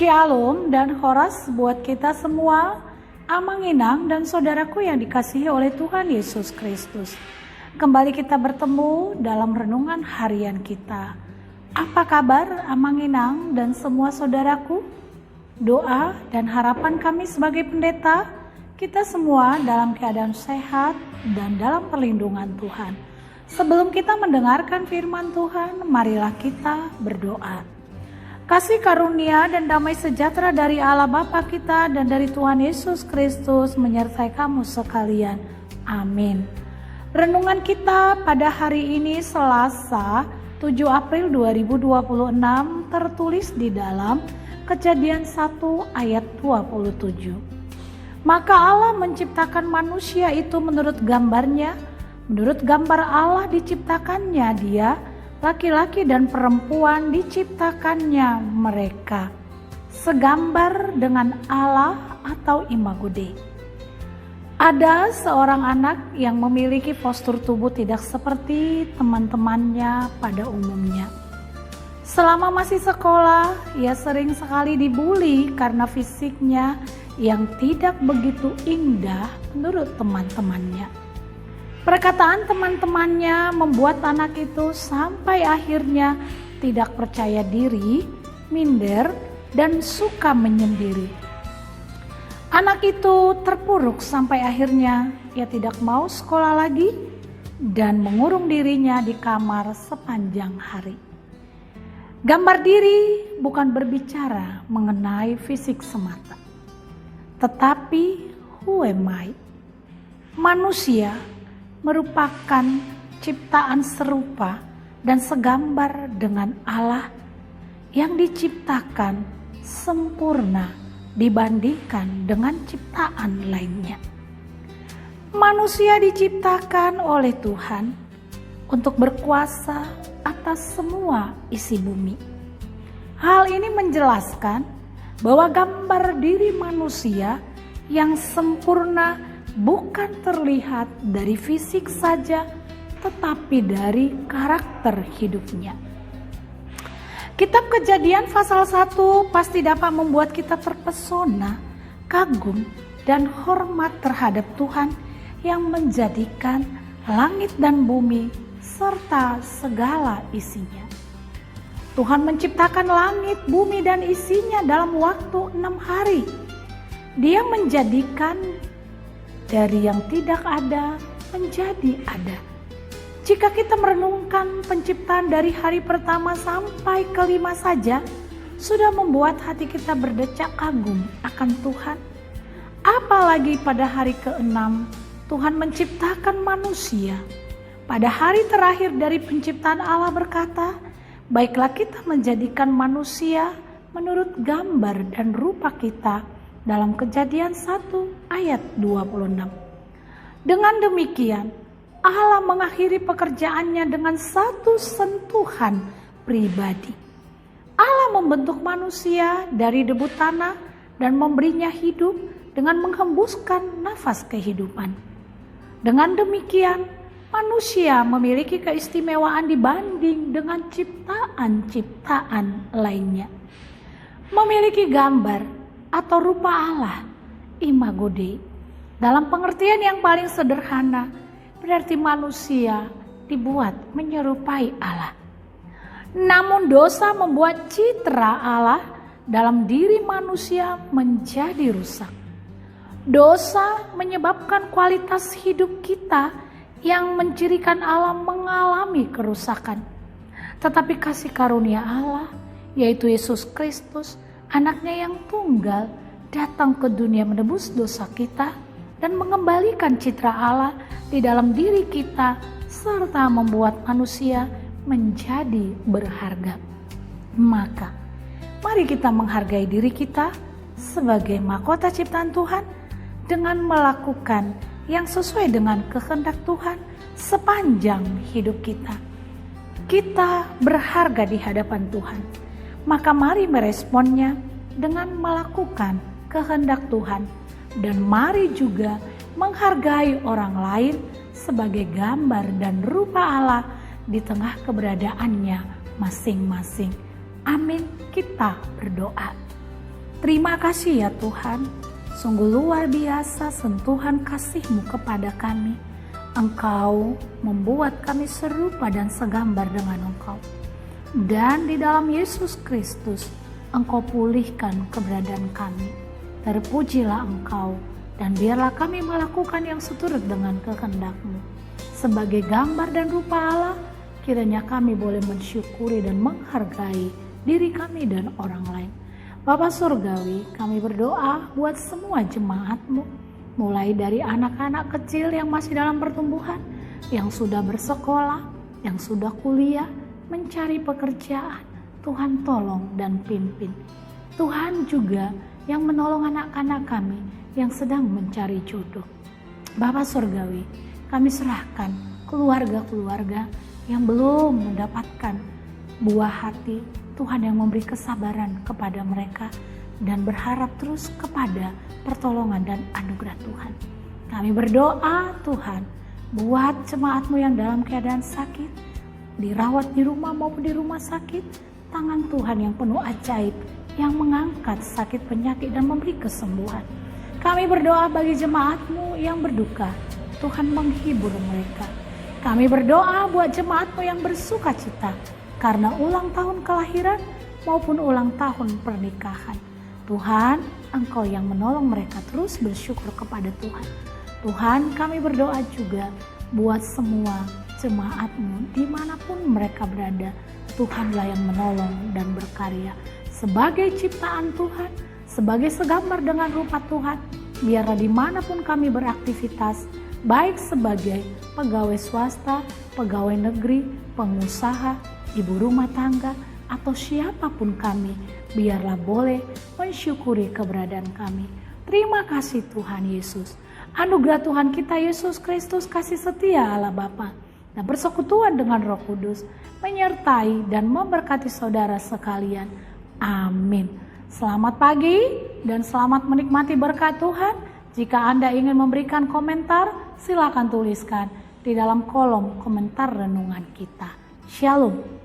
Shalom dan Horas buat kita semua, Amanginang dan saudaraku yang dikasihi oleh Tuhan Yesus Kristus. Kembali kita bertemu dalam renungan harian kita. Apa kabar Amanginang dan semua saudaraku? Doa dan harapan kami sebagai pendeta, kita semua dalam keadaan sehat dan dalam perlindungan Tuhan. Sebelum kita mendengarkan firman Tuhan, marilah kita berdoa. Kasih karunia dan damai sejahtera dari Allah Bapa kita dan dari Tuhan Yesus Kristus menyertai kamu sekalian. Amin. Renungan kita pada hari ini Selasa 7 April 2026 tertulis di dalam Kejadian 1 ayat 27. Maka Allah menciptakan manusia itu menurut gambarnya, menurut gambar Allah diciptakannya dia, laki-laki dan perempuan diciptakannya mereka, segambar dengan Allah atau imago Dei. Ada seorang anak yang memiliki postur tubuh tidak seperti teman-temannya pada umumnya. Selama masih sekolah, ia sering sekali dibuli karena fisiknya yang tidak begitu indah menurut teman-temannya. Perkataan teman-temannya membuat anak itu sampai akhirnya tidak percaya diri, minder, dan suka menyendiri. Anak itu terpuruk sampai akhirnya ia tidak mau sekolah lagi dan mengurung dirinya di kamar sepanjang hari. Gambar diri bukan berbicara mengenai fisik semata, tetapi who am I? Manusia merupakan ciptaan serupa dan segambar dengan Allah yang diciptakan sempurna dibandingkan dengan ciptaan lainnya. Manusia diciptakan oleh Tuhan untuk berkuasa atas semua isi bumi. Hal ini menjelaskan bahwa gambar diri manusia yang sempurna bukan terlihat dari fisik saja, tetapi dari karakter hidupnya. Kitab Kejadian pasal 1 pasti dapat membuat kita terpesona, kagum, dan hormat terhadap Tuhan yang menjadikan langit dan bumi serta segala isinya. Tuhan menciptakan langit, bumi, dan isinya dalam waktu 6 hari. Dia menjadikan dari yang tidak ada menjadi ada. Jika kita merenungkan penciptaan dari hari pertama sampai kelima saja, sudah membuat hati kita berdecak kagum akan Tuhan. Apalagi pada hari ke-6, Tuhan menciptakan manusia. Pada hari terakhir dari penciptaan Allah berkata, baiklah kita menjadikan manusia menurut gambar dan rupa kita, dalam Kejadian 1 ayat 26. Dengan demikian, Allah mengakhiri pekerjaannya dengan satu sentuhan pribadi. Allah membentuk manusia dari debu tanah dan memberinya hidup dengan menghembuskan nafas kehidupan. Dengan demikian, manusia memiliki keistimewaan dibanding dengan ciptaan-ciptaan lainnya. Memiliki gambar atau rupa Allah, imago Dei. Dalam pengertian yang paling sederhana, berarti manusia dibuat menyerupai Allah. Namun dosa membuat citra Allah dalam diri manusia menjadi rusak. Dosa menyebabkan kualitas hidup kita yang mencirikan Allah mengalami kerusakan. Tetapi kasih karunia Allah, yaitu Yesus Kristus, Anaknya yang tunggal, datang ke dunia menebus dosa kita dan mengembalikan citra Allah di dalam diri kita serta membuat manusia menjadi berharga. Maka, mari kita menghargai diri kita sebagai mahkota ciptaan Tuhan dengan melakukan yang sesuai dengan kehendak Tuhan sepanjang hidup kita. Kita berharga di hadapan Tuhan. Maka mari meresponnya dengan melakukan kehendak Tuhan dan mari juga menghargai orang lain sebagai gambar dan rupa Allah di tengah keberadaannya masing-masing. Amin. Kita berdoa. Terima kasih ya Tuhan, sungguh luar biasa sentuhan kasih-Mu kepada kami. Engkau membuat kami serupa dan segambar dengan Engkau. Dan di dalam Yesus Kristus, Engkau pulihkan keberadaan kami. Terpujilah Engkau, dan biarlah kami melakukan yang seturut dengan kehendak-Mu. Sebagai gambar dan rupa Allah, kiranya kami boleh mensyukuri dan menghargai diri kami dan orang lain. Bapa Surgawi, kami berdoa buat semua jemaat-Mu, mulai dari anak-anak kecil yang masih dalam pertumbuhan, yang sudah bersekolah, yang sudah kuliah, mencari pekerjaan. Tuhan tolong dan pimpin. Tuhan juga yang menolong anak-anak kami yang sedang mencari jodoh. Bapa Surgawi, kami serahkan keluarga-keluarga yang belum mendapatkan buah hati, Tuhan yang memberi kesabaran kepada mereka dan berharap terus kepada pertolongan dan anugerah Tuhan. Kami berdoa Tuhan, buat jemaat-Mu yang dalam keadaan sakit, dirawat di rumah maupun di rumah sakit, tangan Tuhan yang penuh ajaib yang mengangkat sakit penyakit dan memberi kesembuhan. Kami berdoa bagi jemaat-Mu yang berduka, Tuhan menghibur mereka. Kami berdoa buat jemaat-Mu yang bersuka cita karena ulang tahun kelahiran maupun ulang tahun pernikahan. Tuhan, Engkau yang menolong mereka terus bersyukur kepada Tuhan. Tuhan, kami berdoa juga buat semua jemaat-Mu dimanapun mereka berada. Tuhanlah yang menolong dan berkarya. Sebagai ciptaan Tuhan, sebagai segambar dengan rupa Tuhan, biarlah dimanapun kami beraktivitas, baik sebagai pegawai swasta, pegawai negeri, pengusaha, ibu rumah tangga, atau siapapun kami, biarlah boleh mensyukuri keberadaan kami. Terima kasih Tuhan Yesus. Anugerah Tuhan kita Yesus Kristus, kasih setia Allah Bapa, dan persekutuan dengan Roh Kudus, menyertai dan memberkati saudara sekalian. Amin. Selamat pagi dan selamat menikmati berkat Tuhan. Jika Anda ingin memberikan komentar, silakan tuliskan di dalam kolom komentar renungan kita. Shalom.